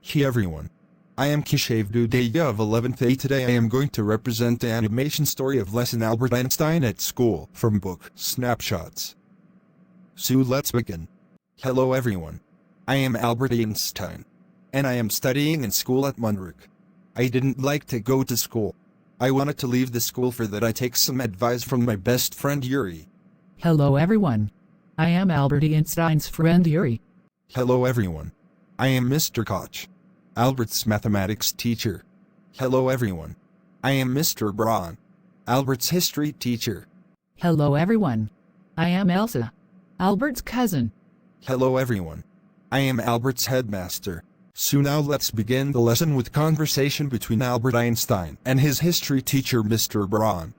Hii Everyone. I am Hii of 11th A. Today I am going to represent the animation story of lesson Albert Einstein at school from book Snapshots. So let's begin. Hello everyone. I am Albert Einstein. And I am studying in school at Munich. I didn't like to go to school. I wanted to leave the school for that I take some advice from my best friend Yuri. Hello everyone. I am Albert Einstein's friend Yuri. Hello everyone. I am Mr. Koch, Albert's mathematics teacher. Hello everyone. I am Mr. Braun, Albert's history teacher. Hello everyone. I am Elsa, Albert's cousin. Hello everyone. I am Albert's headmaster. So now let's begin the lesson with conversation between Albert Einstein and his history teacher Mr. Braun.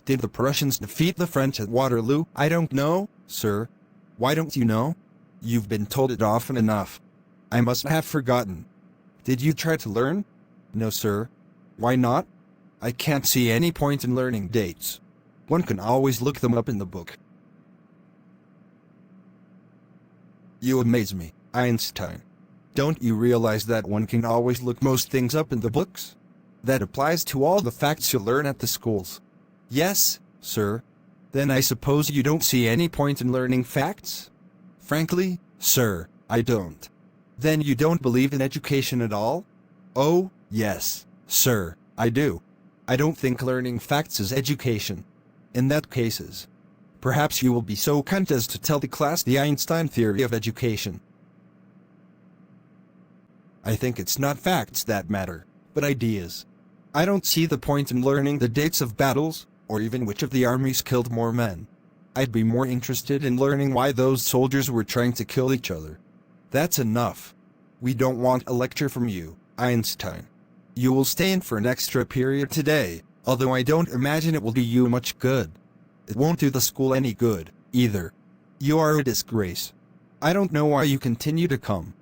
Did the Prussians defeat the French at Waterloo? I don't know, sir. Why don't you know? You've been told it often enough. I must have forgotten. Did you try to learn? No, sir. Why not? I can't see any point in learning dates. One can always look them up in the book. You amaze me, Einstein. Don't you realize that one can always look most things up in the books? That applies to all the facts you learn at the schools. Yes, sir. Then I suppose you don't see any point in learning facts? Frankly, sir, I don't. Then you don't believe in education at all? Oh, yes, sir, I do. I don't think learning facts is education. In that cases, perhaps you will be so kind as to tell the class the Einstein theory of education. I think it's not facts that matter, but ideas. I don't see the point in learning the dates of battles, or even which of the armies killed more men. I'd be more interested in learning why those soldiers were trying to kill each other. That's enough. We don't want a lecture from you, Einstein. You will stay in for an extra period today, although I don't imagine it will do you much good. It won't do the school any good, either. You are a disgrace. I don't know why you continue to come.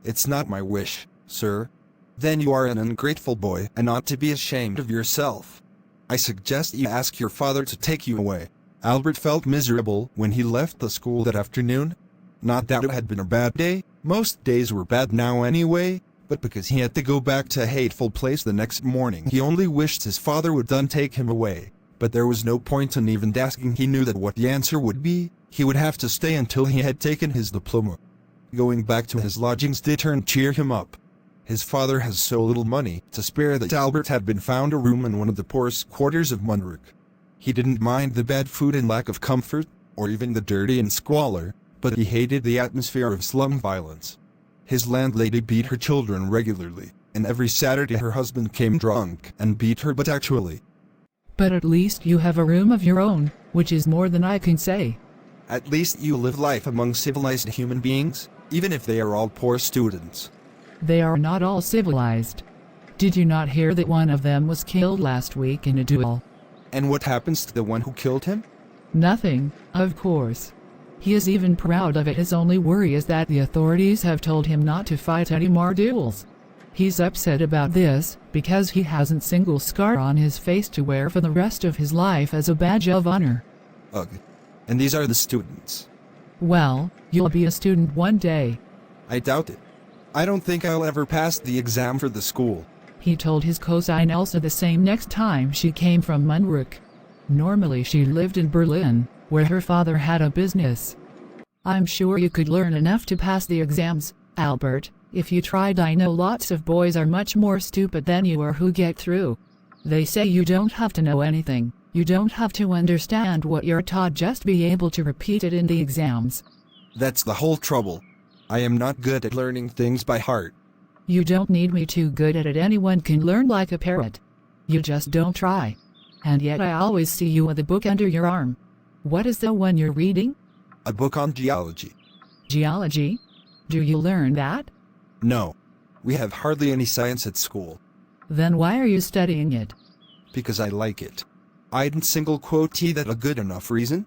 It's not my wish, sir. Then you are an ungrateful boy and ought to be ashamed of yourself. I suggest you ask your father to take you away. Albert felt miserable when he left the school that afternoon. Not that it had been a bad day, most days were bad now anyway, but because he had to go back to a hateful place the next morning he only wished his father would then take him away. But there was no point in even asking. He knew that what the answer would be, he would have to stay until he had taken his diploma. Going back to his lodgings didn't cheer him up. His father has so little money to spare that Albert had been found a room in one of the poorest quarters of Munich. He didn't mind the bad food and lack of comfort, or even the dirty and squalor, but he hated the atmosphere of slum violence. His landlady beat her children regularly, and every Saturday her husband came drunk and beat her but actually. But at least you have a room of your own, which is more than I can say. At least you live life among civilized human beings, even if they are all poor students. They are not all civilized. Did you not hear that one of them was killed last week in a duel? And what happens to the one who killed him? Nothing, of course. He is even proud of it. His only worry is that the authorities have told him not to fight any more duels. He's upset about this, because he hasn't a single scar on his face to wear for the rest of his life as a badge of honor. Ugh. And these are the students. Well, you'll be a student one day. I doubt it. I don't think I'll ever pass the exam for the school. He told his cousine Elsa the same next time she came from Munich. Normally she lived in Berlin, where her father had a business. I'm sure you could learn enough to pass the exams, Albert, if you tried. I know lots of boys are much more stupid than you are who get through. They say you don't have to know anything, you don't have to understand what you're taught, just be able to repeat it in the exams. That's the whole trouble. I am not good at learning things by heart. You don't need me to good at it. Anyone can learn like a parrot. You just don't try. And yet I always see you with a book under your arm. What is the one you're reading? A book on geology. Geology? Do you learn that? No. We have hardly any science at school. Then why are you studying it? Because I like it. I didn't single quote that a good enough reason?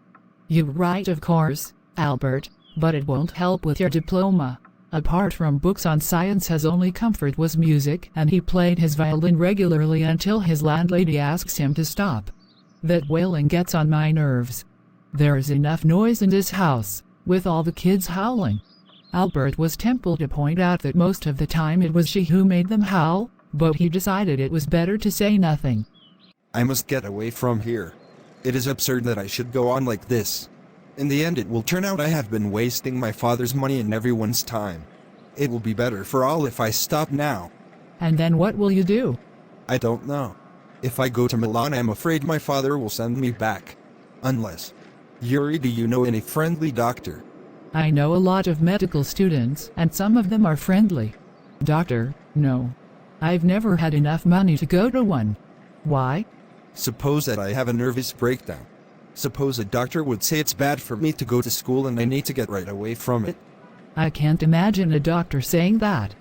You're right, of course, Albert, but it won't help with your diploma. Apart from books on science, his only comfort was music, and he played his violin regularly until his landlady asks him to stop. That wailing gets on my nerves. There is enough noise in this house, with all the kids howling. Albert was tempted to point out that most of the time it was she who made them howl, but he decided it was better to say nothing. I must get away from here. It is absurd that I should go on like this. In the end it will turn out I have been wasting my father's money and everyone's time. It will be better for all if I stop now. And then what will you do? I don't know. If I go to Milan, I'm afraid my father will send me back. Unless... Yuri, do you know any friendly doctor? I know a lot of medical students, and some of them are friendly. Doctor, no. I've never had enough money to go to one. Why? Suppose that I have a nervous breakdown. Suppose a doctor would say it's bad for me to go to school and I need to get right away from it. I can't imagine a doctor saying that.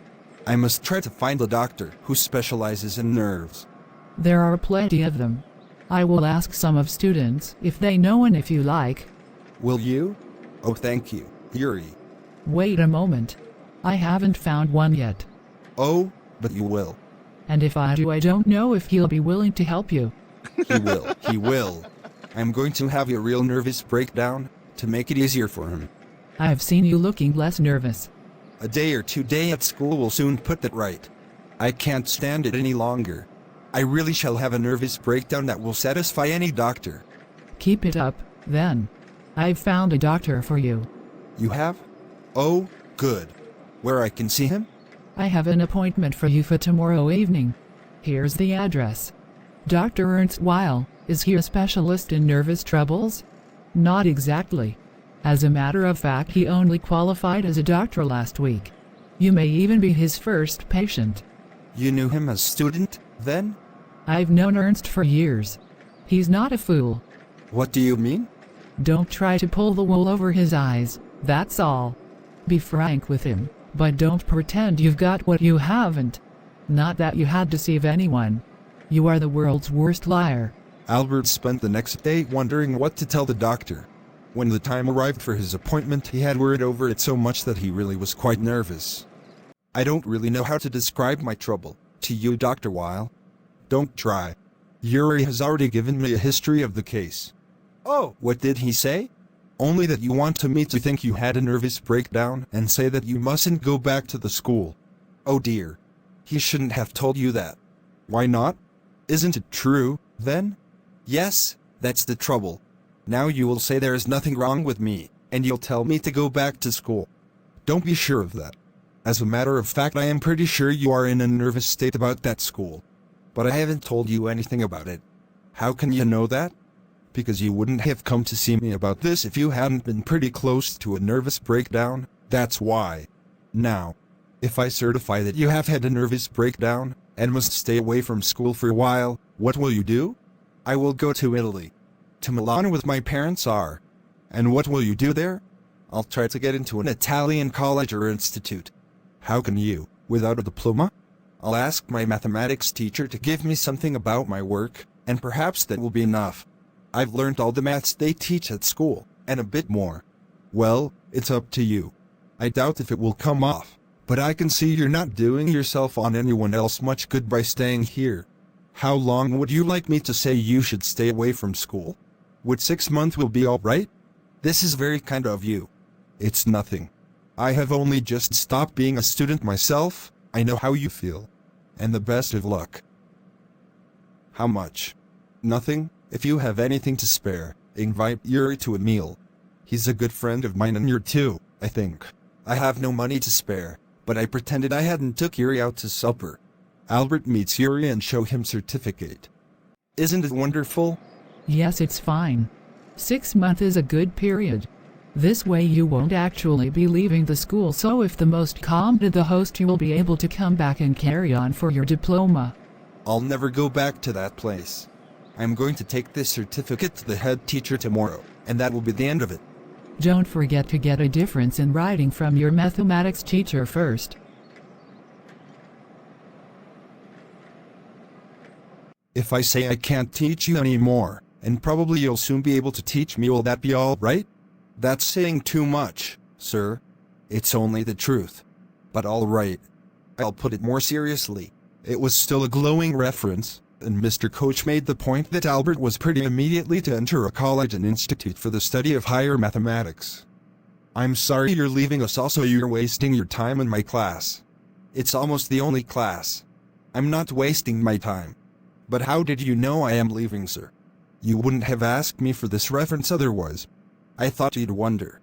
I must try to find a doctor who specializes in nerves. There are plenty of them. I will ask some of students if they know one if you like. Will you? Oh, thank you, Yuri. Wait a moment. I haven't found one yet. Oh, but you will. And if I do, I don't know if he'll be willing to help you. He will, he will. I'm going to have a real nervous breakdown to make it easier for him. I've seen you looking less nervous. A day or 2 days at school will soon put that right. I can't stand it any longer. I really shall have a nervous breakdown that will satisfy any doctor. Keep it up, then. I've found a doctor for you. You have? Oh, good. Where I can see him? I have an appointment for you for tomorrow evening. Here's the address. Dr. Ernst Weil, is he a specialist in nervous troubles? Not exactly. As a matter of fact, he only qualified as a doctor last week. You may even be his first patient. You knew him as student, then? I've known Ernst for years. He's not a fool. What do you mean? Don't try to pull the wool over his eyes, that's all. Be frank with him, but don't pretend you've got what you haven't. Not that you had to deceive anyone. You are the world's worst liar. Albert spent the next day wondering what to tell the doctor. When the time arrived for his appointment, he had worried over it so much that he really was quite nervous. I don't really know how to describe my trouble to you, Dr. Weil. Don't try. Yuri has already given me a history of the case. Oh, what did he say? Only that you want me to think you had a nervous breakdown and say that you mustn't go back to the school. Oh dear. He shouldn't have told you that. Why not? Isn't it true, then? Yes, that's the trouble. Now you will say there is nothing wrong with me, and you'll tell me to go back to school. Don't be sure of that. As a matter of fact, I am pretty sure you are in a nervous state about that school. But I haven't told you anything about it. How can you know that? Because you wouldn't have come to see me about this if you hadn't been pretty close to a nervous breakdown, that's why. Now, if I certify that you have had a nervous breakdown, and must stay away from school for a while, what will you do? I will go to Italy. To Milan with my parents are. And what will you do there? I'll try to get into an Italian college or institute. How can you, without a diploma? I'll ask my mathematics teacher to give me something about my work, and perhaps that will be enough. I've learned all the maths they teach at school, and a bit more. Well, it's up to you. I doubt if it will come off, but I can see you're not doing yourself or anyone else much good by staying here. How long would you like me to say you should stay away from school? Would 6 months will be all right? This is very kind of you. It's nothing. I have only just stopped being a student myself. I know how you feel. And the best of luck. How much? Nothing. If you have anything to spare, invite Yuri to a meal. He's a good friend of mine and you're too, I think. I have no money to spare, but I pretended I hadn't took Yuri out to supper. Albert meets Yuri and show him certificate. Isn't it wonderful? Yes, it's fine. 6 months is a good period. This way you won't actually be leaving the school, so if the most calm to the host you will be able to come back and carry on for your diploma. I'll never go back to that place. I'm going to take this certificate to the head teacher tomorrow, and that will be the end of it. Don't forget to get a difference in writing from your mathematics teacher first. If I say I can't teach you anymore, and probably you'll soon be able to teach me, will that be all right? That's saying too much, sir. It's only the truth. But all right. I'll put it more seriously. It was still a glowing reference, and Mr. Coach made the point that Albert was pretty immediately to enter a college and institute for the study of higher mathematics. I'm sorry you're leaving us, also you're wasting your time in my class. It's almost the only class. I'm not wasting my time. But how did you know I am leaving, sir? You wouldn't have asked me for this reference otherwise. I thought you'd wonder.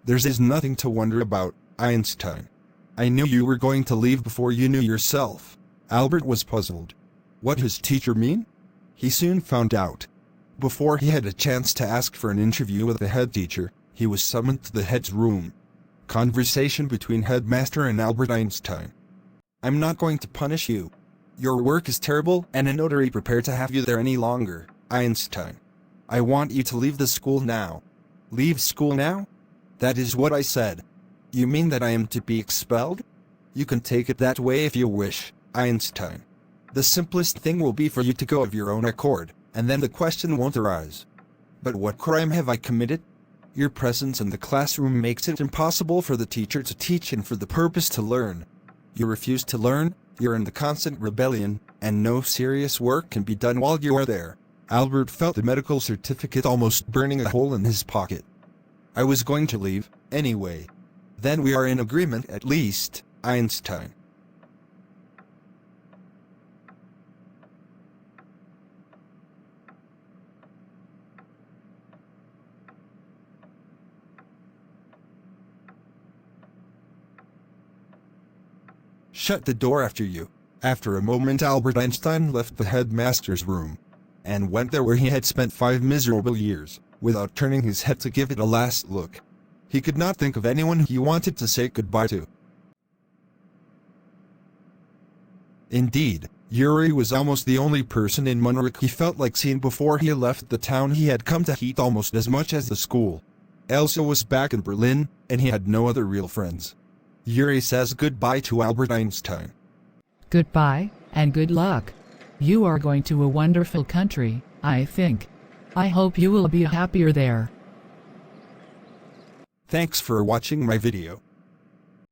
There's nothing to wonder about, Einstein. I knew you were going to leave before you knew yourself. Albert was puzzled. What his teacher mean? He soon found out. Before he had a chance to ask for an interview with the head teacher, he was summoned to the head's room. Conversation between headmaster and Albert Einstein. I'm not going to punish you. Your work is terrible and I'm not prepared to have you there any longer, Einstein. I want you to leave the school now. Leave school now? That is what I said. You mean that I am to be expelled? You can take it that way if you wish, Einstein. The simplest thing will be for you to go of your own accord, and then the question won't arise. But what crime have I committed? Your presence in the classroom makes it impossible for the teacher to teach and for the purpose to learn. You refuse to learn, you're in the constant rebellion, and no serious work can be done while you are there. Albert felt the medical certificate almost burning a hole in his pocket. I was going to leave, anyway. Then we are in agreement at least, Einstein. Shut the door after you. After a moment, Albert Einstein left the headmaster's room and went there where he had spent 5 miserable years, without turning his head to give it a last look. He could not think of anyone he wanted to say goodbye to. Indeed, Yuri was almost the only person in Munich he felt like seeing before he left the town he had come to hate almost as much as the school. Elsa was back in Berlin, and he had no other real friends. Yuri says goodbye to Albert Einstein. Goodbye, and good luck. You are going to a wonderful country, I think. I hope you will be happier there. Thanks for watching my video.